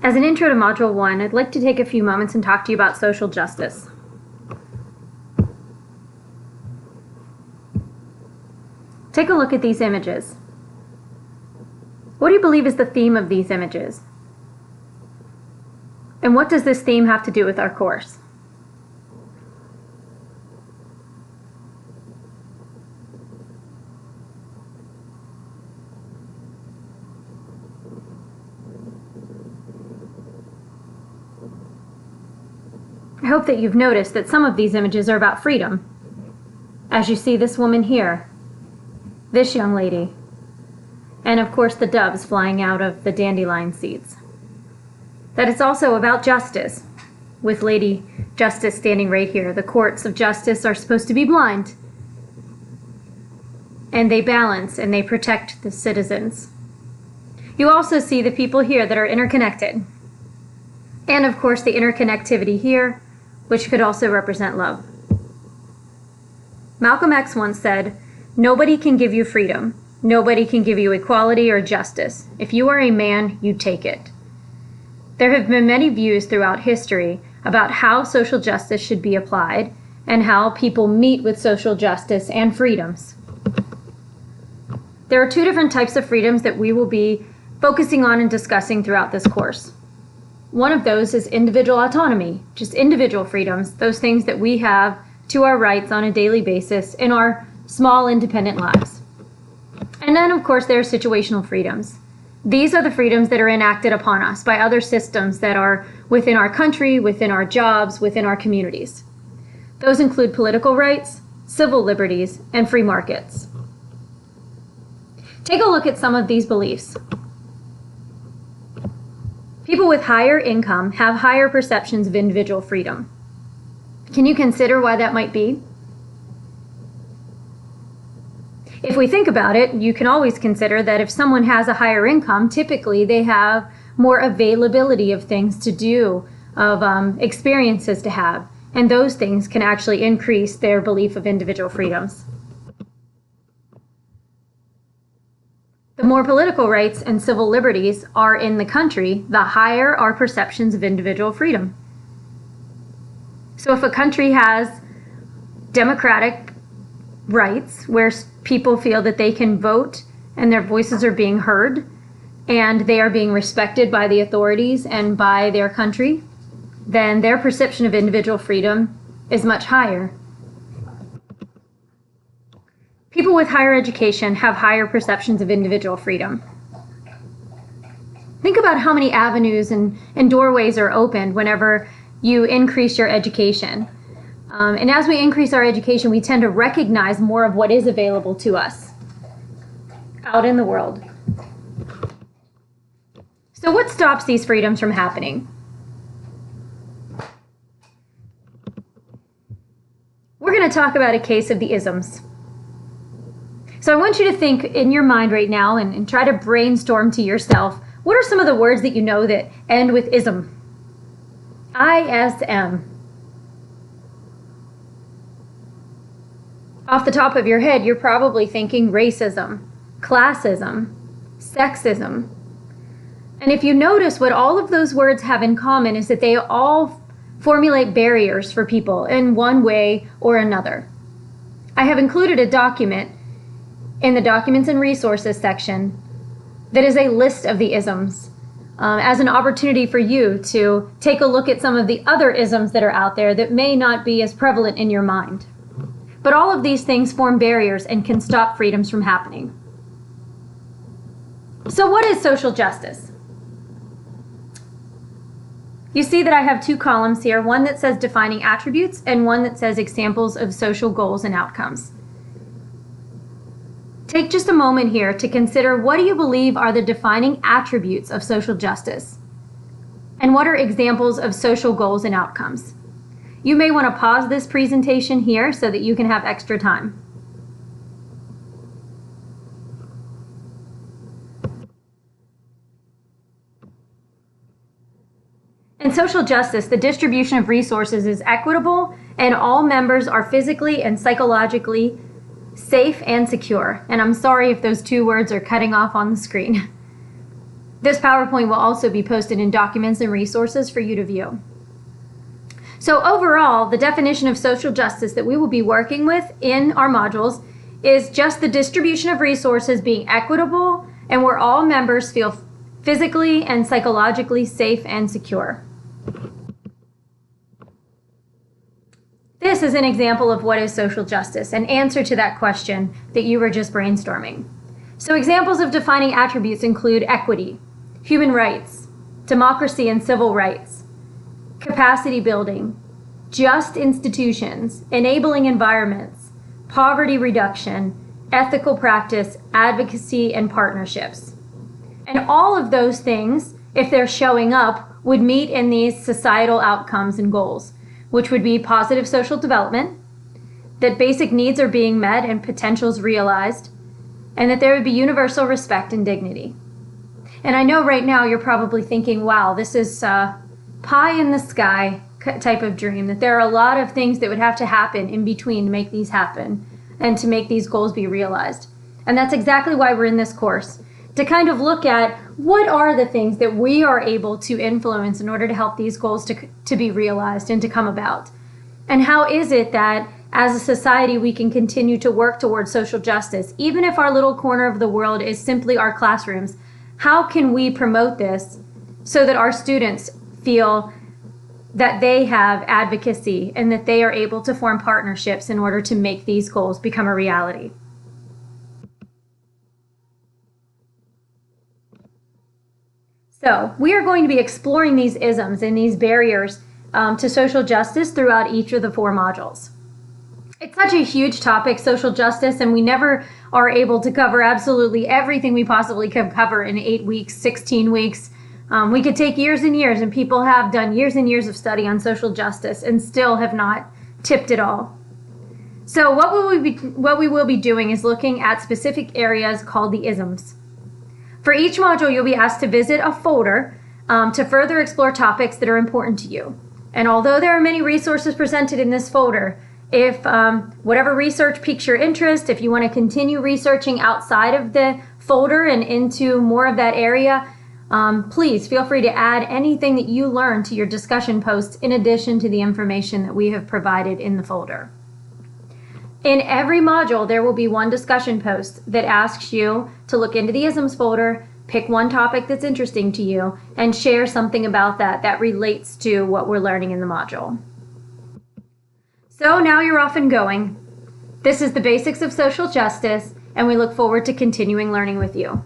As an intro to Module 1, I'd like to take a few moments and talk to you about social justice. Take a look at these images. What do you believe is the theme of these images? And what does this theme have to do with our course? I hope that you've noticed that some of these images are about freedom. As you see this woman here, this young lady, and of course the doves flying out of the dandelion seeds. That it's also about justice, with Lady Justice standing right here. The courts of justice are supposed to be blind, and they balance and they protect the citizens. You also see the people here that are interconnected, and of course the interconnectivity here, which could also represent love. Malcolm X once said, "Nobody can give you freedom. Nobody can give you equality or justice. If you are a man, you take it." There have been many views throughout history about how social justice should be applied and how people meet with social justice and freedoms. There are two different types of freedoms that we will be focusing on and discussing throughout this course. One of those is individual autonomy, just individual freedoms, those things that we have to our rights on a daily basis in our small independent lives. And then, of course, there are situational freedoms. These are the freedoms that are enacted upon us by other systems that are within our country, within our jobs, within our communities. Those include political rights, civil liberties, and free markets. Take a look at some of these beliefs. People with higher income have higher perceptions of individual freedom. Can you consider why that might be? If we think about it, you can always consider that if someone has a higher income, typically they have more availability of things to do, of experiences to have, and those things can actually increase their belief of individual freedoms. The more political rights and civil liberties are in the country, the higher our perceptions of individual freedom. So if a country has democratic rights where people feel that they can vote and their voices are being heard and they are being respected by the authorities and by their country, then their perception of individual freedom is much higher. People with higher education have higher perceptions of individual freedom. Think about how many avenues and doorways are opened whenever you increase your education. And as we increase our education, we tend to recognize more of what is available to us out in the world. So what stops these freedoms from happening? We're going to talk about a case of the isms. So I want you to think in your mind right now and try to brainstorm to yourself, what are some of the words that you know that end with ism? ISM. Off the top of your head, you're probably thinking racism, classism, sexism. And if you notice, what all of those words have in common is that they all formulate barriers for people in one way or another. I have included a document in the Documents and Resources section that is a list of the isms as an opportunity for you to take a look at some of the other isms that are out there that may not be as prevalent in your mind. But all of these things form barriers and can stop freedoms from happening. So what is social justice? You see that I have two columns here, one that says defining attributes and one that says examples of social goals and outcomes. Take just a moment here to consider, what do you believe are the defining attributes of social justice? And what are examples of social goals and outcomes? You may want to pause this presentation here so that you can have extra time. In social justice, the distribution of resources is equitable and all members are physically and psychologically safe and secure. And I'm sorry if those two words are cutting off on the screen. This PowerPoint will also be posted in Documents and Resources for you to view. So overall, the definition of social justice that we will be working with in our modules is just the distribution of resources being equitable and where all members feel physically and psychologically safe and secure. This is an example of what is social justice, an answer to that question that you were just brainstorming. So examples of defining attributes include equity, human rights, democracy and civil rights, capacity building, just institutions, enabling environments, poverty reduction, ethical practice, advocacy, and partnerships. And all of those things, if they're showing up, would meet in these societal outcomes and goals, which would be positive social development, that basic needs are being met and potentials realized, and that there would be universal respect and dignity. And I know right now you're probably thinking, wow, this is pie in the sky type of dream, that there are a lot of things that would have to happen in between to make these happen and to make these goals be realized. And that's exactly why we're in this course, to kind of look at what are the things that we are able to influence in order to help these goals to be realized and to come about. And how is it that as a society we can continue to work towards social justice, even if our little corner of the world is simply our classrooms? How can we promote this so that our students feel that they have advocacy and that they are able to form partnerships in order to make these goals become a reality? So we are going to be exploring these isms and these barriers to social justice throughout each of the 4 modules. It's such a huge topic, social justice, and we never are able to cover absolutely everything we possibly can cover in 8 weeks, 16 weeks. We could take years and years, and people have done years and years of study on social justice and still have not tipped it all. So what we will be doing is looking at specific areas called the isms. For each module, you'll be asked to visit a folder to further explore topics that are important to you. And although there are many resources presented in this folder, if whatever research piques your interest, if you want to continue researching outside of the folder and into more of that area, please feel free to add anything that you learn to your discussion posts in addition to the information that we have provided in the folder. In every module, there will be one discussion post that asks you to look into the isms folder, pick one topic that's interesting to you, and share something about that relates to what we're learning in the module. So now you're off and going. This is the basics of social justice, and we look forward to continuing learning with you.